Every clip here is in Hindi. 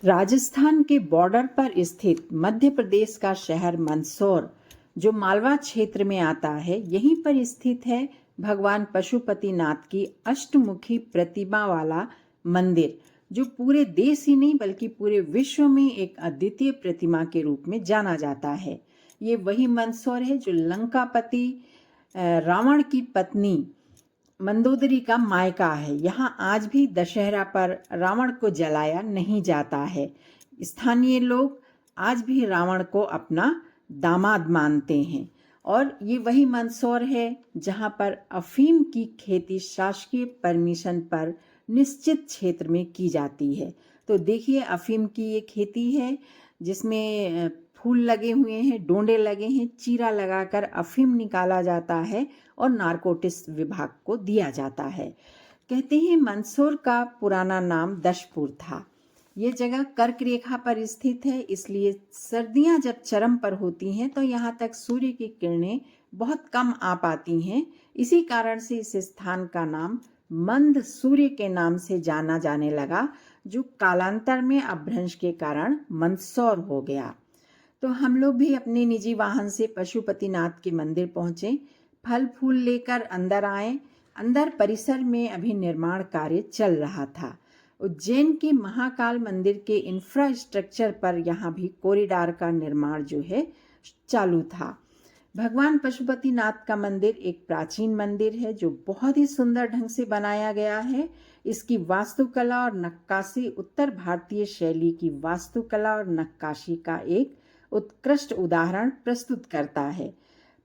राजस्थान के बॉर्डर पर स्थित मध्य प्रदेश का शहर मंदसौर, जो मालवा क्षेत्र में आता है, यहीं पर स्थित है भगवान पशुपतिनाथ की अष्टमुखी प्रतिमा वाला मंदिर, जो पूरे देश ही नहीं बल्कि पूरे विश्व में एक अद्वितीय प्रतिमा के रूप में जाना जाता है। ये वही मंदसौर है जो लंकापति रावण की पत्नी मंदोदरी का मायका है। यहाँ आज भी दशहरा पर रावण को जलाया नहीं जाता है। स्थानीय लोग आज भी रावण को अपना दामाद मानते हैं। और ये वही मंदसौर है जहाँ पर अफीम की खेती शासकीय परमिशन पर निश्चित क्षेत्र में की जाती है। तो देखिए, अफीम की ये खेती है जिसमें फूल लगे हुए हैं, डोंडे लगे हैं, चीरा लगाकर अफीम निकाला जाता है और नारकोटिक्स विभाग को दिया जाता है। कहते हैं मंदसौर का पुराना नाम दशपुर था। ये जगह कर्क रेखा पर स्थित है, इसलिए सर्दियां जब चरम पर होती हैं तो यहाँ तक सूर्य की किरणें बहुत कम आ पाती हैं। इसी कारण से इस स्थान का नाम मंद सूर्य के नाम से जाना जाने लगा, जो कालांतर में अपभ्रंश के कारण मंदसौर हो गया। तो हम लोग भी अपने निजी वाहन से पशुपतिनाथ के मंदिर पहुंचे, फल फूल लेकर अंदर आए। अंदर परिसर में अभी निर्माण कार्य चल रहा था। उज्जैन के महाकाल मंदिर के इंफ्रास्ट्रक्चर पर यहाँ भी कॉरिडोर का निर्माण जो है चालू था। भगवान पशुपतिनाथ का मंदिर एक प्राचीन मंदिर है जो बहुत ही सुंदर ढंग से बनाया गया है। इसकी वास्तुकला और नक्काशी उत्तर भारतीय शैली की वास्तुकला और नक्काशी का एक उत्कृष्ट उदाहरण प्रस्तुत करता है।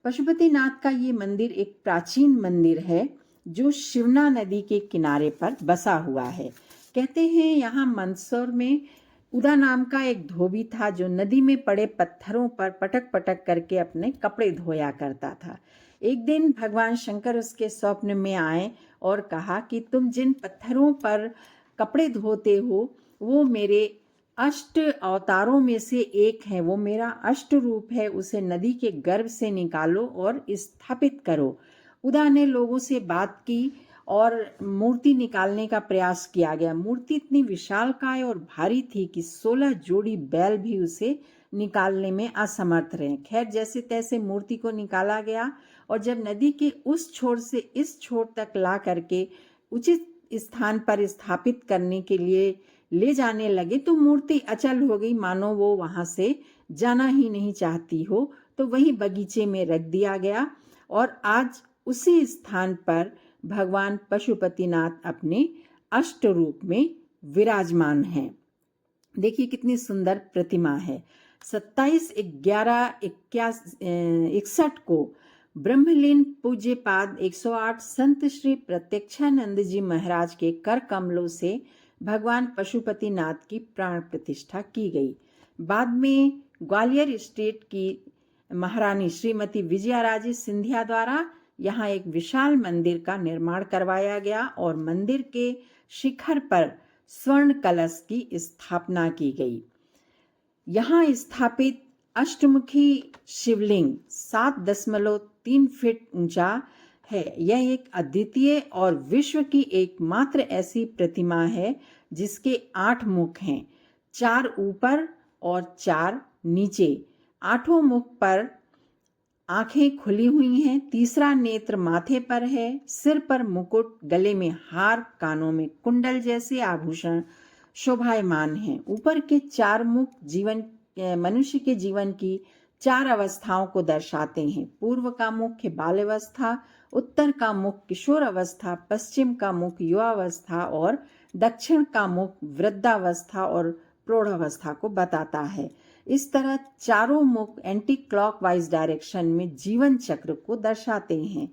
पशुपतिनाथ का ये मंदिर एक प्राचीन मंदिर है जो शिवना नदी के किनारे पर बसा हुआ है। कहते हैं यहाँ मंदसौर में उदा नाम का एक धोबी था जो नदी में पड़े पत्थरों पर पटक पटक करके अपने कपड़े धोया करता था। एक दिन भगवान शंकर उसके स्वप्न में आए और कहा कि तुम जिन पत्थरों पर कपड़े धोते हो वो मेरे अष्ट अवतारों में से एक है, वो मेरा अष्ट रूप है, उसे नदी के गर्भ से निकालो और स्थापित करो। उदा ने लोगों से बात की और मूर्ति निकालने का प्रयास किया गया। मूर्ति इतनी विशालकाय और भारी थी कि 16 जोड़ी बैल भी उसे निकालने में असमर्थ रहे। खैर, जैसे तैसे मूर्ति को निकाला गया और जब नदी के उस छोर से इस छोर तक ला करके उचित स्थान पर स्थापित करने के लिए ले जाने लगे तो मूर्ति अचल हो गई, मानो वो वहां से जाना ही नहीं चाहती हो। तो वही बगीचे में रख दिया गया और आज उसी स्थान पर भगवान पशुपतिनाथ अपने अष्ट रूप में विराजमान हैं। देखिए कितनी सुंदर प्रतिमा है। 27/11/61 को ब्रह्मलीन पूज्यपाद 108 संत श्री प्रत्यक्षानंद जी महाराज के कर कमलों से भगवान पशुपतिनाथ की प्राण प्रतिष्ठा की गई। बाद में ग्वालियर स्टेट की महारानी श्रीमती विजयाराजे सिंधिया द्वारा यहाँ एक विशाल मंदिर का निर्माण करवाया गया और मंदिर के शिखर पर स्वर्ण कलश की स्थापना की गई। यहाँ स्थापित अष्टमुखी शिवलिंग 7.3 फीट ऊंचा है। यह एक अद्वितीय और विश्व की एकमात्र ऐसी प्रतिमा है जिसके 8 मुख हैं, 4 ऊपर और 4 नीचे। 8 मुख पर आंखें खुली हुई हैं, तीसरा नेत्र माथे पर है, सिर पर मुकुट, गले में हार, कानों में कुंडल जैसे आभूषण शोभायमान हैं। ऊपर के 4 मुख मनुष्य के जीवन की 4 अवस्थाओं को दर्शाते हैं। पूर्व का मुख बाल अवस्था, उत्तर का मुख किशोर अवस्था, पश्चिम का मुख युवावस्था और दक्षिण का मुख वृद्धावस्था और प्रौढ़ावस्था को बताता है। इस तरह चारों मुख एंटी क्लॉकवाइज डायरेक्शन में जीवन चक्र को दर्शाते हैं।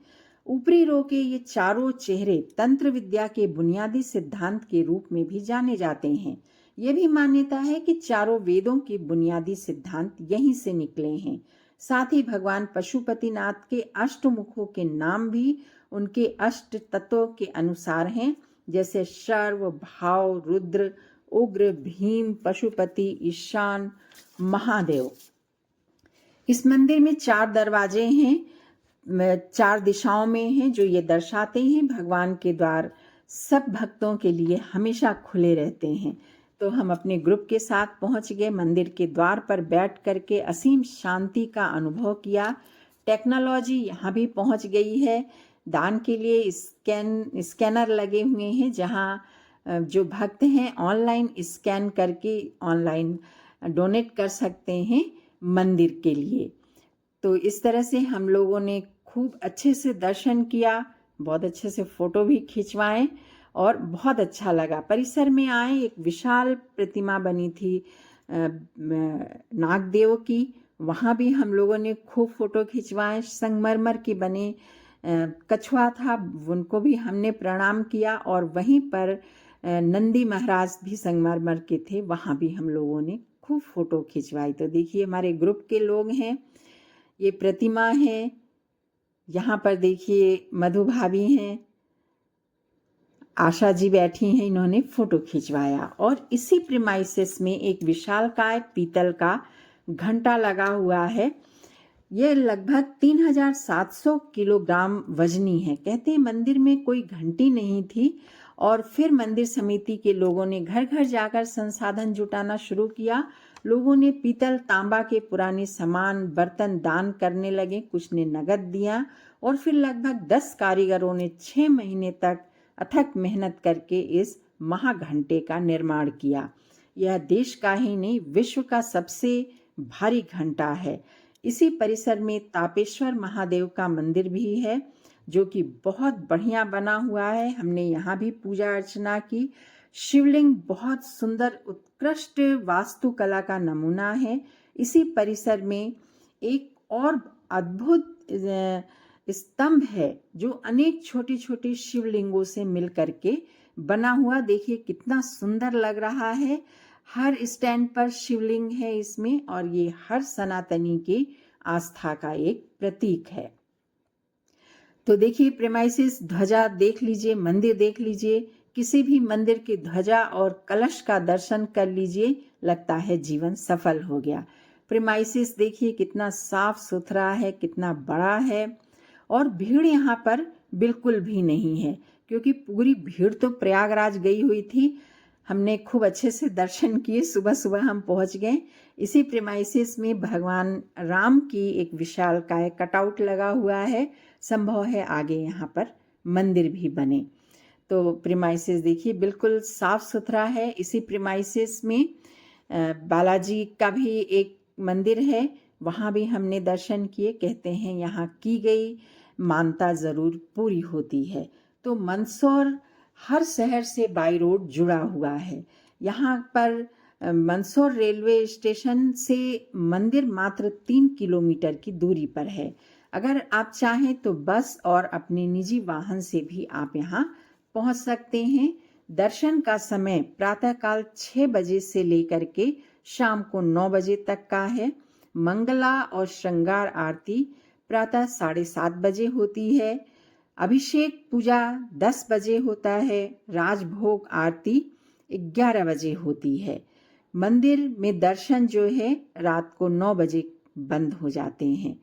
ऊपरी रो के ये चारों चेहरे तंत्र विद्या के बुनियादी सिद्धांत के रूप में भी जाने जाते हैं। यह भी मान्यता है कि चारों वेदों के बुनियादी सिद्धांत यहीं से निकले हैं। साथ ही भगवान पशुपतिनाथ के अष्टमुखों के नाम भी उनके अष्ट तत्वों के अनुसार हैं, जैसे सर्व, भाव, रुद्र, उग्र, भीम, पशुपति, ईशान, महादेव। इस मंदिर में 4 दरवाजे हैं, 4 दिशाओं में हैं, जो ये दर्शाते हैं भगवान के द्वार सब भक्तों के लिए हमेशा खुले रहते हैं। तो हम अपने ग्रुप के साथ पहुंच गए। मंदिर के द्वार पर बैठ करके असीम शांति का अनुभव किया। टेक्नोलॉजी यहाँ भी पहुंच गई है। दान के लिए स्कैनर लगे हुए हैं, जहाँ जो भक्त हैं ऑनलाइन स्कैन करके ऑनलाइन डोनेट कर सकते हैं मंदिर के लिए। तो इस तरह से हम लोगों ने खूब अच्छे से दर्शन किया, बहुत अच्छे से फोटो भी खिंचवाए और बहुत अच्छा लगा। परिसर में आए, एक विशाल प्रतिमा बनी थी नागदेव की, वहाँ भी हम लोगों ने खूब फोटो खिंचवाए। संगमरमर के बने कछुआ था, उनको भी हमने प्रणाम किया। और वहीं पर नंदी महाराज भी संगमरमर के थे, वहाँ भी हम लोगों ने खूब फोटो खिंचवाई। तो देखिए हमारे ग्रुप के लोग हैं, ये प्रतिमा है। यहाँ पर देखिए मधु भाभी हैं, आशा जी बैठी हैं, इन्होंने फोटो खिंचवाया। और इसी प्रीमाइसेस में एक विशालकाय पीतल का घंटा लगा हुआ है। यह लगभग 3700 किलोग्राम वजनी है। कहते हैं मंदिर में कोई घंटी नहीं थी और फिर मंदिर समिति के लोगों ने घर घर जाकर संसाधन जुटाना शुरू किया। लोगों ने पीतल तांबा के पुराने सामान बर्तन दान करने लगे, कुछ ने नगद दिया और फिर लगभग 10 कारीगरों ने 6 महीने तक अथक मेहनत करके इस महाघंटे का निर्माण किया। यह देश का ही नहीं, विश्व का सबसे भारी घंटा है। इसी परिसर में तापेश्वर महादेव का मंदिर भी है, जो कि बहुत बढ़िया बना हुआ है। हमने यहाँ भी पूजा अर्चना की। शिवलिंग बहुत सुंदर उत्कृष्ट वास्तुकला का नमूना है। इसी परिसर में एक और अद्भुत स्तंभ है, जो अनेक छोटे छोटे शिवलिंगों से मिल करके बना हुआ। देखिए कितना सुंदर लग रहा है। हर स्टैंड पर शिवलिंग है इसमें, और ये हर सनातनी की आस्था का एक प्रतीक है। तो देखिए प्रेमाइसिस, ध्वजा देख लीजिए, मंदिर देख लीजिए, किसी भी मंदिर की ध्वजा और कलश का दर्शन कर लीजिए, लगता है जीवन सफल हो गया। प्रेमाइसिस देखिए कितना साफ सुथरा है, कितना बड़ा है। और भीड़ यहाँ पर बिल्कुल भी नहीं है, क्योंकि पूरी भीड़ तो प्रयागराज गई हुई थी। हमने खूब अच्छे से दर्शन किए, सुबह सुबह हम पहुंच गए। इसी प्रेमाइसिस में भगवान राम की एक विशालकाय कटआउट लगा हुआ है। संभव है आगे यहाँ पर मंदिर भी बने। तो प्रेमाइसिस देखिए बिल्कुल साफ सुथरा है। इसी प्रेमाइसिस में बालाजी का भी एक मंदिर है, वहाँ भी हमने दर्शन किए। कहते हैं यहाँ की गई मानता ज़रूर पूरी होती है। तो मंदसौर हर शहर से बाई रोड जुड़ा हुआ है। यहाँ पर मंदसौर रेलवे स्टेशन से मंदिर मात्र 3 किलोमीटर की दूरी पर है। अगर आप चाहें तो बस और अपने निजी वाहन से भी आप यहाँ पहुँच सकते हैं। दर्शन का समय प्रातःकाल 6 बजे से लेकर के शाम को 9 बजे तक का है। मंगला और श्रृंगार आरती प्रातः 7:30 बजे होती है। अभिषेक पूजा 10 बजे होता है। राजभोग आरती 11 बजे होती है। मंदिर में दर्शन जो है रात को 9 बजे बंद हो जाते हैं।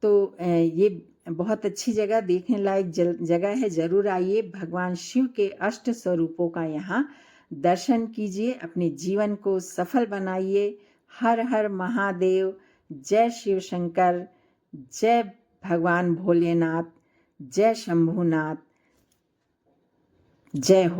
तो ये बहुत अच्छी जगह, देखने लायक जगह है। जरूर आइए, भगवान शिव के अष्ट स्वरूपों का यहाँ दर्शन कीजिए, अपने जीवन को सफल बनाइए। हर हर महादेव, जय शिव शंकर, जय भगवान भोलेनाथ, जय शंभुनाथ, जय हो।